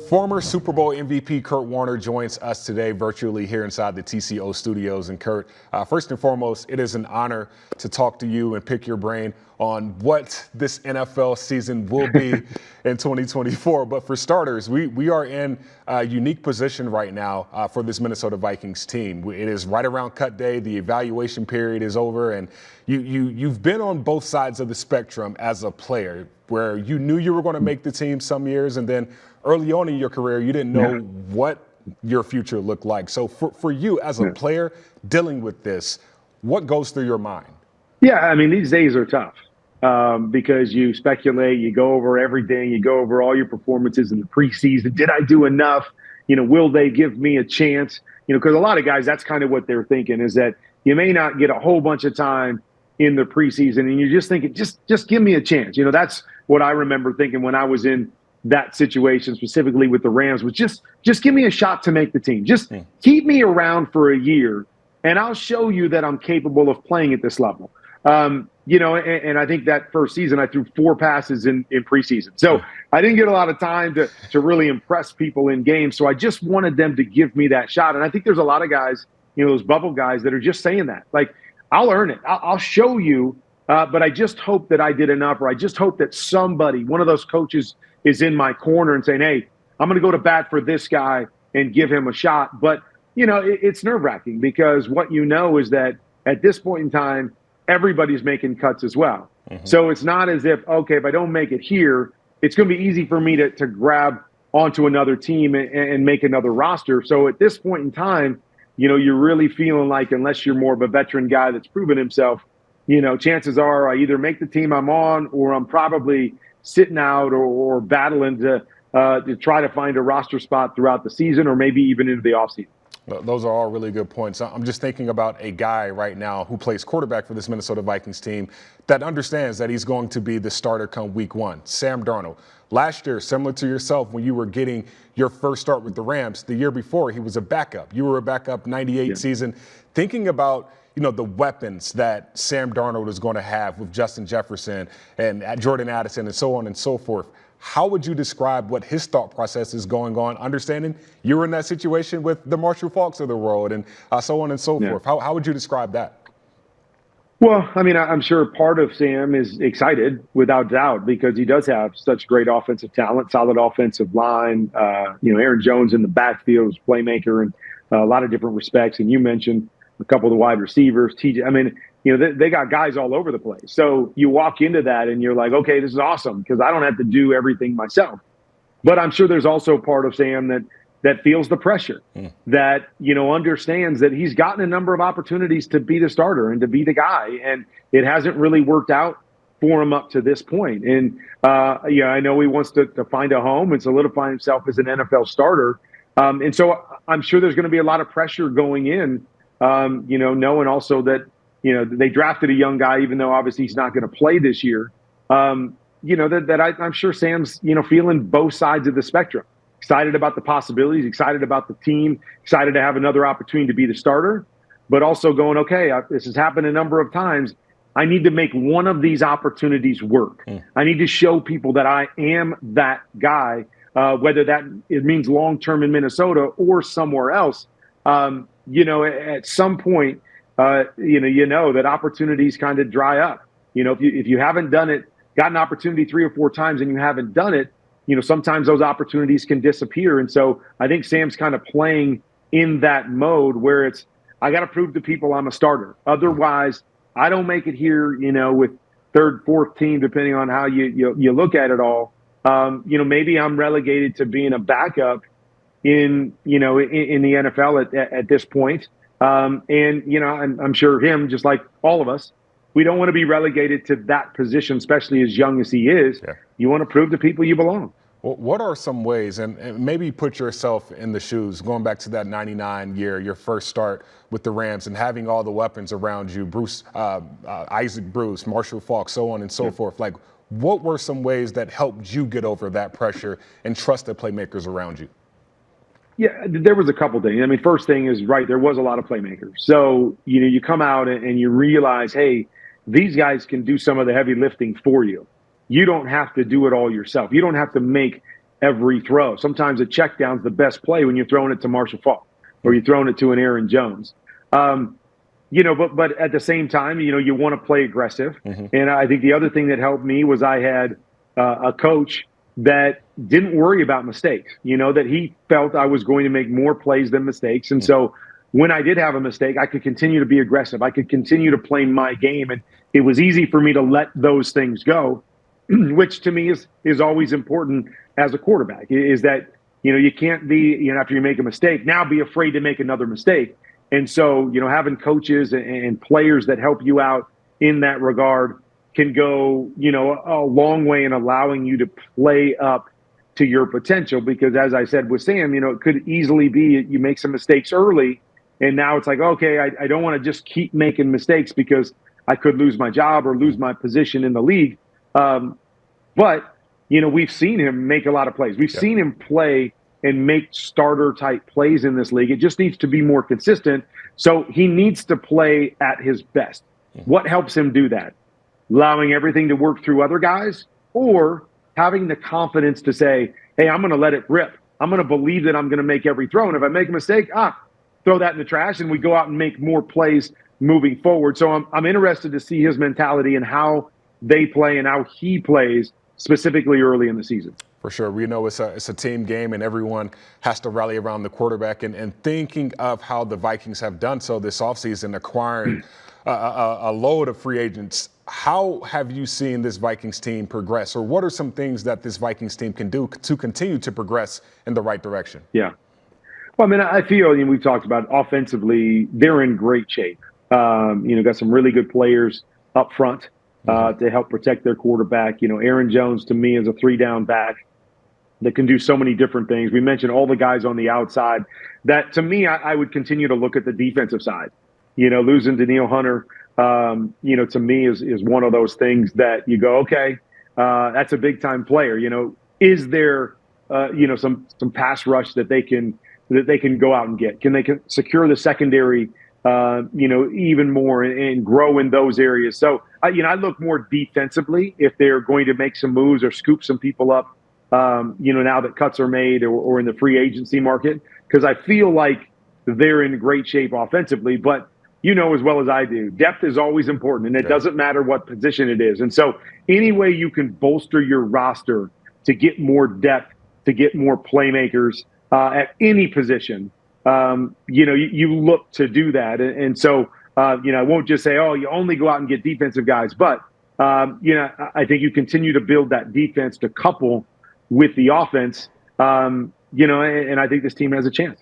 Former Super Bowl MVP Kurt Warner joins us today virtually here inside the TCO studios. And Kurt, first and foremost, it is an honor to talk to you and pick your brain on what this NFL season will be in 2024. But for starters, we are in a unique position right now for this Minnesota Vikings team. It is right around cut day. The evaluation period is over, and you've been on both sides of the spectrum as a player, where you knew you were going to make the team some years, and then early on in your career, you didn't know what your future looked like. So for you as a player dealing with this, what goes through your mind? Yeah, I mean, these days are tough because you speculate, you go over everything, you go over all your performances in the preseason. Did I do enough? Will they give me a chance? Because a lot of guys, that's kind of what they're thinking, is that you may not get a whole bunch of time in the preseason, and you're just thinking, just give me a chance. That's what I remember thinking when I was in that situation, specifically with the Rams, was just give me a shot to make the team. Just keep me around for a year, and I'll show you that I'm capable of playing at this level. And I think that first season I threw 4 passes in preseason. So I didn't get a lot of time to really impress people in games. So I just wanted them to give me that shot. And I think there's a lot of guys, those bubble guys, that are just saying that. Like, I'll earn it. I'll show you, but I just hope that I did enough, or I just hope that somebody, one of those coaches, is in my corner and saying, hey, I'm going to go to bat for this guy and give him a shot. But, it's nerve-wracking, because what is that at this point in time, everybody's making cuts as well. So it's not as if, okay, if I don't make it here, it's going to be easy for me to grab onto another team and make another roster. So at this point in time, you're really feeling like, unless you're more of a veteran guy that's proven himself, chances are I either make the team I'm on, or I'm probably sitting out or battling to try to find a roster spot throughout the season, or maybe even into the offseason. Those are all really good points. I'm just thinking about a guy right now who plays quarterback for this Minnesota Vikings team that understands that he's going to be the starter come week 1, Sam Darnold. Last year, similar to yourself, when you were getting your first start with the Rams, the year before, he was a backup. You were a backup 98 season. Thinking about the weapons that Sam Darnold is going to have with Justin Jefferson and Jordan Addison and so on and so forth, how would you describe what his thought process is going on, understanding you were in that situation with the Marshall Faulks of the world and so on and so forth? How would you describe that? Well, I mean, I'm sure part of Sam is excited, without doubt, because he does have such great offensive talent, solid offensive line. Aaron Jones in the backfield is a playmaker in a lot of different respects. And you mentioned a couple of the wide receivers, TJ. I mean, they got guys all over the place. So you walk into that and you're like, okay, this is awesome, because I don't have to do everything myself. But I'm sure there's also part of Sam that feels the pressure, that, understands that he's gotten a number of opportunities to be the starter and to be the guy. And it hasn't really worked out for him up to this point. And, I know he wants to find a home and solidify himself as an NFL starter. And so I'm sure there's going to be a lot of pressure going in, knowing also that, they drafted a young guy, even though obviously he's not going to play this year. I'm sure Sam's, feeling both sides of the spectrum. Excited about the possibilities, excited about the team, excited to have another opportunity to be the starter, but also going, okay, this has happened a number of times. I need to make one of these opportunities work. I need to show people that I am that guy, whether it means long-term in Minnesota or somewhere else. At some point, that opportunities kind of dry up. If you haven't done it, got an opportunity 3 or 4 times and you haven't done it, sometimes those opportunities can disappear. And so I think Sam's kind of playing in that mode where it's, I got to prove to people I'm a starter. Otherwise, I don't make it here, with 3rd, 4th team, depending on how you look at it all. Maybe I'm relegated to being a backup in the NFL at this point. I'm sure him, just like all of us, we don't want to be relegated to that position, especially as young as he is. You want to prove to people you belong. Well, what are some ways, and maybe put yourself in the shoes, going back to that 99 year, your first start with the Rams, and having all the weapons around you, Isaac Bruce, Marshall Faulk, so on and so forth. Like, what were some ways that helped you get over that pressure and trust the playmakers around you? Yeah, there was a couple things. I mean, first thing is, right, there was a lot of playmakers. So, you come out and you realize, hey, these guys can do some of the heavy lifting for you. You don't have to do it all yourself. You don't have to make every throw. Sometimes a check down's the best play when you're throwing it to Marshall Faulk or you're throwing it to an Aaron Jones. But at the same time, you want to play aggressive. And I think the other thing that helped me was I had a coach that didn't worry about mistakes, that he felt I was going to make more plays than mistakes. And so when I did have a mistake, I could continue to be aggressive. I could continue to play my game. And it was easy for me to let those things go, which to me is always important as a quarterback, is that, you can't be, after you make a mistake, now be afraid to make another mistake. And so, having coaches and players that help you out in that regard can go, a long way in allowing you to play up to your potential. Because as I said with Sam, it could easily be you make some mistakes early. And now it's like, okay, I don't want to just keep making mistakes because I could lose my job or lose my position in the league. But, we've seen him make a lot of plays. We've seen him play and make starter type plays in this league. It just needs to be more consistent. So he needs to play at his best. What helps him do that? Allowing everything to work through other guys, or having the confidence to say, hey, I'm going to let it rip. I'm going to believe that I'm going to make every throw. And if I make a mistake, throw that in the trash, and we go out and make more plays moving forward. So I'm interested to see his mentality and how they play and how he plays specifically early in the season. For sure. We know it's a team game and everyone has to rally around the quarterback. And thinking of how the Vikings have done so this offseason, acquiring a load of free agents, how have you seen this Vikings team progress? Or what are some things that this Vikings team can do to continue to progress in the right direction? Yeah. Well, I feel, we've talked about offensively, they're in great shape. Got some really good players up front to help protect their quarterback. Aaron Jones, to me, is a 3-down back that can do so many different things. We mentioned all the guys on the outside that, to me, I would continue to look at the defensive side. Losing Danielle Hunter, to me is one of those things that you go, okay, that's a big time player. Is there, some pass rush that they can go out and get? Can they secure the secondary, even more and grow in those areas? So, I look more defensively if they're going to make some moves or scoop some people up, now that cuts are made or in the free agency market, because I feel like they're in great shape offensively. But as well as I do, depth is always important, and it doesn't matter what position it is. And so any way you can bolster your roster to get more depth, to get more playmakers at any position, you look to do that. And so, I won't just say, oh, you only go out and get defensive guys. But, I think you continue to build that defense to couple with the offense, and I think this team has a chance.